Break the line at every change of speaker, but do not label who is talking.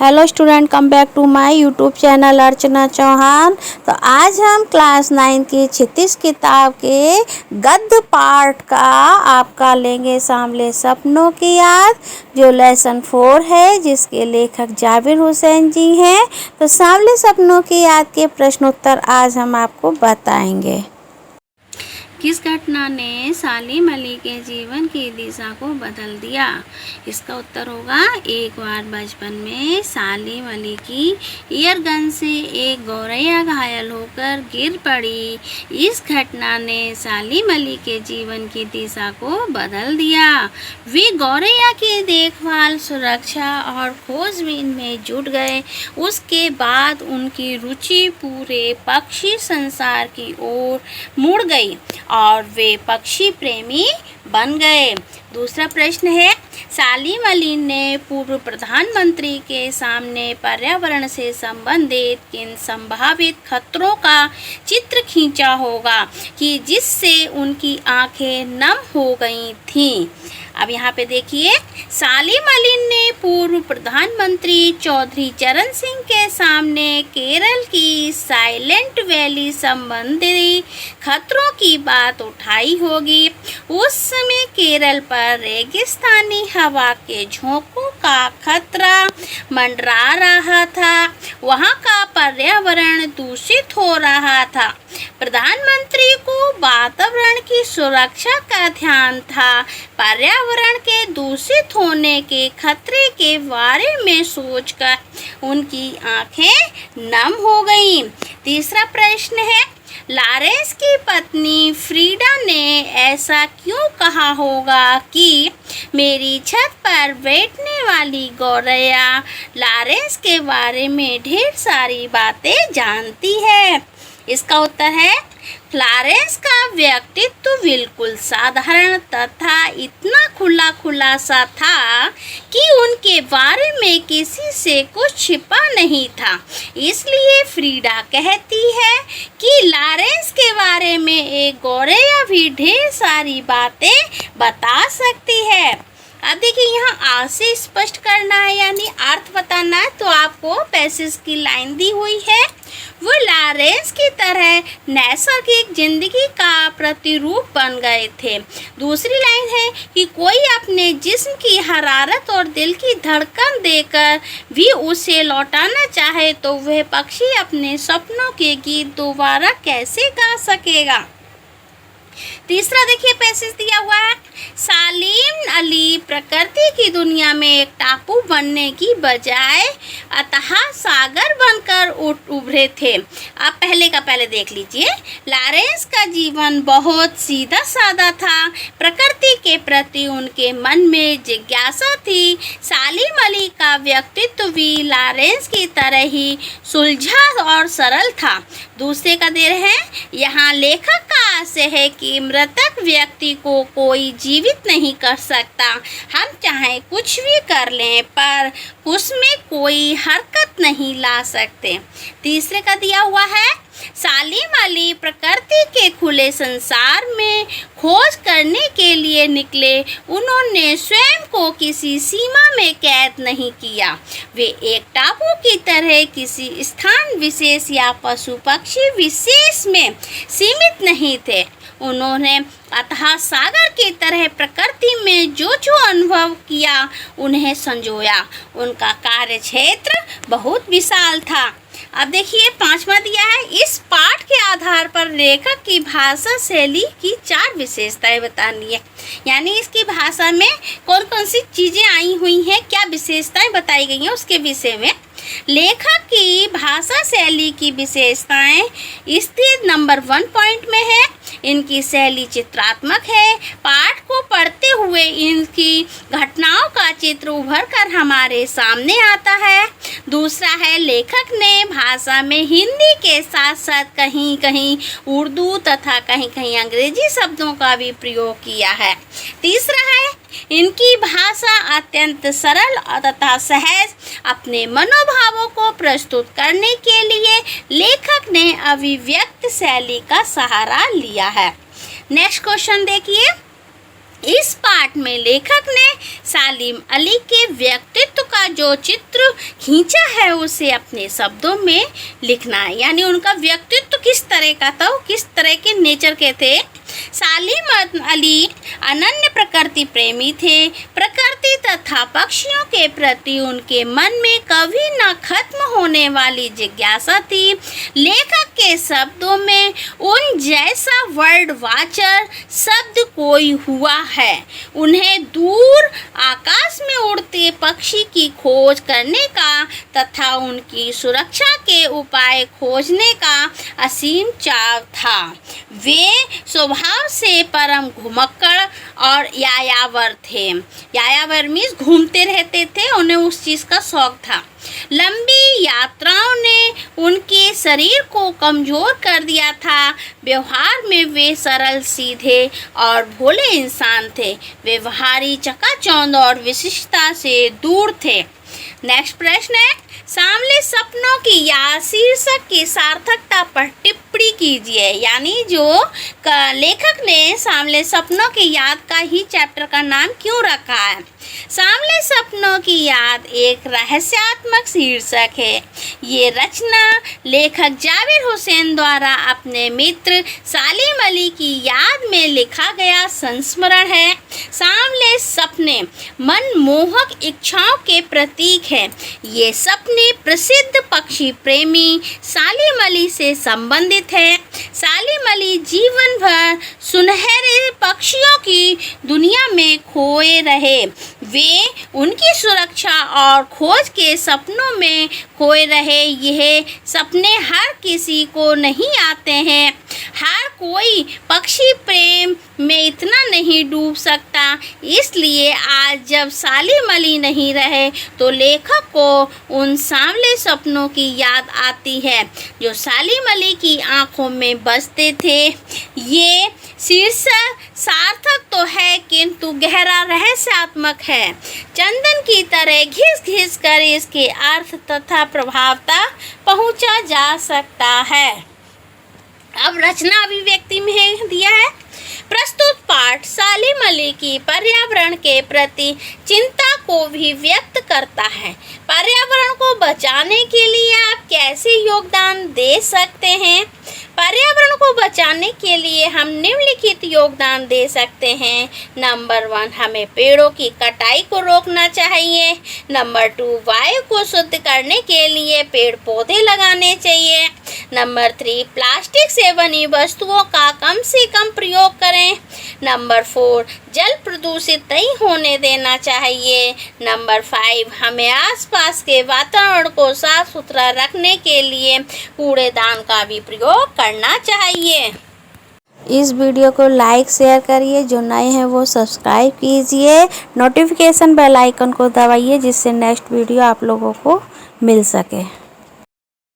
Hello student, come back to my YouTube channel Archana Chauhan. तो आज हम क्लास 9 की 36 किताब के गद्य पार्ट का आपका लेंगे सामले सपनों की याद, जो लेसन 4 है, जिसके लेखक जाबिर हुसैन जी हैं। तो सामले सपनों की याद के प्रश्नोत्तर आज हम आपको बताएंगे।
किस घटना ने सालिम अली के जीवन की दिशा को बदल दिया? इसका उत्तर होगा, एक बार बचपन में सालिम अली की ईयरगन से एक गौरैया घायल होकर गिर पड़ी। इस घटना ने सालिम अली के जीवन की दिशा को बदल दिया। वे गौरैया की देखभाल, सुरक्षा और खोजबीन में जुट गए। उसके बाद उनकी रुचि पूरे पक्षी संसार की ओर मुड़ गई और वे पक्षी प्रेमी बन गए। दूसरा प्रश्न है, सालिम अली ने पूर्व प्रधानमंत्री के सामने पर्यावरण से संबंधित किन संभावित खतरों का चित्र खींचा होगा कि जिससे उनकी आंखें नम हो गई थीं? अब यहाँ पे देखिए, सालिम अली ने पूर्व प्रधानमंत्री चौधरी चरण सिंह के सामने केरल की साइलेंट वैली संबंधी खतरों की बात उठाई होगी। उस समय केरल पर रेगिस्तानी हवा के झोंकों का खतरा मंडरा रहा था। वहाँ का पर्यावरण दूषित हो रहा था। प्रधानमंत्री को वातावरण की सुरक्षा का ध्यान था। पर्यावरण के दूषित होने के खतरे के बारे में सोचकर उनकी आंखें नम हो गईं। तीसरा प्रश्न है, लॉरेंस की पत्नी फ्रीडा ने ऐसा क्यों कहा होगा कि मेरी छत पर बैठने वाली गौरैया लॉरेंस के बारे में ढेर सारी बातें जानती है? इसका उत्तर है, लॉरेंस का व्यक्तित्व बिल्कुल साधारण तथा इतना खुला खुला सा था कि उनके बारे में किसी से कुछ छिपा नहीं था। इसलिए फ्रीडा कहती है कि लॉरेंस के बारे में एक गौरैया भी ढेर सारी बातें बता सकती है। अब देखिए, यहाँ आज से स्पष्ट करना है यानी अर्थ बताना है, तो आपको पैसेज की लाइन दी हुई है। वो लॉरेंस की तरह नैसर्गिक जिंदगी का प्रतिरूप बन गए थे। दूसरी लाइन है कि कोई अपने जिस्म की हरारत और दिल की धड़कन देकर भी उसे लौटाना चाहे तो वह पक्षी अपने सपनों के गीत दोबारा कैसे गा सकेगा? तीसरा देखिए, पैसेज दिया हुआ है, सालिम अली प्रकृति की दुनिया में एक टापू बनने की बजाय अथाह सागर बनकर उभरे थे। आप पहले का पहले देख लीजिए। लॉरेंस का जीवन बहुत सीधा साधा था। प्रकृति के प्रति उनके मन में जिज्ञासा थी। सालिम अली का व्यक्तित्व भी लॉरेंस की तरह ही सुलझा और सरल था। दूसरे का दे रहे हैं, यहाँ लेखक का आशय है कि मृतक व्यक्ति को कोई जीवित नहीं कर सकता। हम चाहे कुछ भी कर लें पर उसमें कोई हरकत नहीं ला सकते। तीसरे का दिया हुआ है, सालिम अली प्रकृति के खुले संसार में खोज करने के लिए निकले। उन्होंने स्वयं को किसी सीमा में कैद नहीं किया। वे एक टापू की तरह किसी स्थान विशेष या पशु पक्षी विशेष में सीमित नहीं थे। उन्होंने अथाह सागर की तरह प्रकृति में जो जो अनुभव किया उन्हें संजोया। उनका कार्य क्षेत्र बहुत विशाल था। अब देखिए, पांचवा दिया है, इस पाठ के आधार पर लेखक की भाषा शैली की 4 विशेषताएं बतानी है। यानी इसकी भाषा में कौन कौन सी चीज़ें आई हुई हैं, क्या विशेषताएं बताई गई हैं, उसके विषय में। लेखक की भाषा शैली की विशेषताएं स्थित नंबर 1 पॉइंट में है। इनकी शैली चित्रात्मक है। पाठ को पढ़ते हुए इनकी घटनाओं का चित्र उभर कर हमारे सामने आता है। दूसरा है, लेखक ने भाषा में हिंदी के साथ साथ कहीं कहीं उर्दू तथा कहीं कहीं अंग्रेजी शब्दों का भी प्रयोग किया है। तीसरा है, इनकी भाषा अत्यंत सरल तथा सहज। अपने मनोभावों को प्रस्तुत करने के लिए लेखक ने अभिव्यक्त शैली का सहारा लिया है। नेक्स्ट क्वेश्चन देखिए, इस पाठ में लेखक ने सालिम अली के व्यक्तित्व का जो चित्र खींचा है उसे अपने शब्दों में लिखना है। यानी उनका व्यक्तित्व किस तरह का था, वो किस तरह के नेचर के थे। सालिम अली अनन्य प्रकृति प्रेमी थे। प्रकृति तथा पक्षियों के प्रति उनके मन में कभी न खत्म होने वाली जिज्ञासा थी। लेखक के शब्दों में उन जैसा वर्ड वाचर शब्द कोई हुआ है। उन्हें दूर आकाश में उड़ते पक्षी की खोज करने का तथा उनकी सुरक्षा के उपाय खोजने का असीम चाव था। वे स्वभाव से परम घुमक्कड़ और यायावर थे। यायावर मीन्स घूमते रहते थे, उन्हें उस चीज़ का शौक था। लंबी यात्राओं ने उनके शरीर को कमज़ोर कर दिया था। व्यवहार में वे सरल सीधे और भोले इंसान थे। वे बाहरी चकाचौंध और विशिष्टता से दूर थे। नेक्स्ट प्रश्न है, सामले सपनों की याद शीर्षक की सार्थकता पर टिप्पणी कीजिए। यानी जो लेखक ने सामले सपनों की याद का ही चैप्टर का नाम क्यों रखा है। सामले सपनों की याद एक रहस्यात्मक शीर्षक है। ये रचना लेखक जाबिर हुसैन द्वारा अपने मित्र सालिम अली की याद में लिखा गया संस्मरण है। सामले सपने मनमोहक इच्छाओं के प्रतीक हैं। ये सपने प्रसिद्ध पक्षी प्रेमी सालिम अली से संबंधित है। सालिम अली जीवन भर सुनहरे पक्षियों की दुनिया में खोए रहे। वे उनकी सुरक्षा और खोज के सपनों में खोए रहे। यह सपने हर किसी को नहीं आते हैं। हर कोई पक्षी प्रेम में इतना नहीं डूब सकता। इसलिए आज जब सालिम अली नहीं रहे तो लेखक को उन सांवले सपनों की याद आती है जो सालिम अली की आंखों में बसते थे। ये शीर्षक सार्थक तो है किंतु गहरा रहस्यात्मक है। चंदन की तरह घिस घिस कर इसके अर्थ तथा प्रभाव तक पहुंचा जा सकता है। अब रचना अभिव्यक्ति में दिया है। प्रस्तुत पाठ सालिम अली की पर्यावरण के प्रति चिंता को भी व्यक्त करता है। पर्यावरण को बचाने के लिए आप कैसे योगदान दे सकते हैं। पर्यावरण को बचाने के लिए हम निम्नलिखित योगदान दे सकते हैं। नंबर 1, हमें पेड़ों की कटाई को रोकना चाहिए। नंबर 2, वायु को शुद्ध करने के लिए पेड़ पौधे लगाने चाहिए। नंबर 3, प्लास्टिक से बनी वस्तुओं का कम से कम प्रयोग करें। नंबर 4, जल प्रदूषित नहीं होने देना चाहिए। नंबर 5, हमें आसपास के वातावरण को साफ सुथरा रखने के लिए कूड़ेदान का भी प्रयोग करना चाहिए।
इस वीडियो को लाइक शेयर करिए, जो नए हैं वो सब्सक्राइब कीजिए, नोटिफिकेशन बेल आइकन को दबाइए जिससे नेक्स्ट वीडियो आप लोगों को मिल सके।